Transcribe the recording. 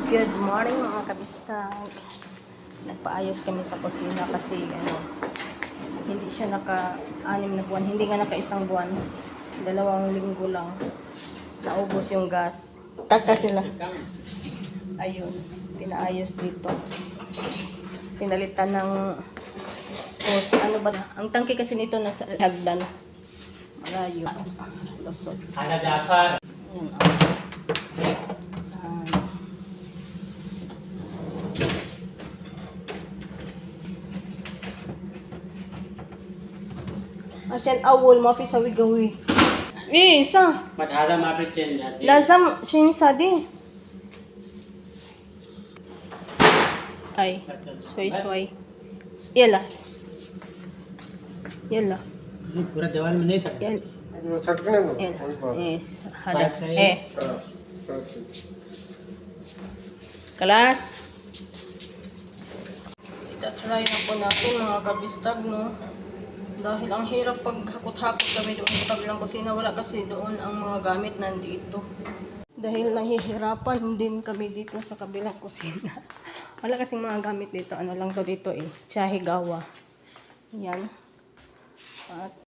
Good morning mga kabistag. Nagpaayos kami sa kusina kasi hindi siya naka-6 na buwan. Hindi nga naka-1 buwan. 2 linggo lang. Naubos yung gas. Taka sila. Ayun. Pinaayos dito. Pinalitan ng hose. Ano ba? Ang tangke kasi nito nasa hagdan. Malayo. Lusot. Ayan. Asyad awol mafi sa wigawi. Isa. Madhala mafi chen jati. Lazam shin sadi. Ay. Sway. Yala. ये पूरा दीवार में नहीं चढ़ता। Yala. सटकने दो Yes. Hada. Five size. Kelas. Kita try na po natin mga kabistag, no? Dahil ang hirap pag hakot-hakot kami doon sa kabilang kusina. Wala kasi doon ang mga gamit nandito. Dahil nahihirapan din kami dito sa kabilang kusina. Wala kasing mga gamit dito. Ano lang to dito eh. Tsahigawa. Yan. At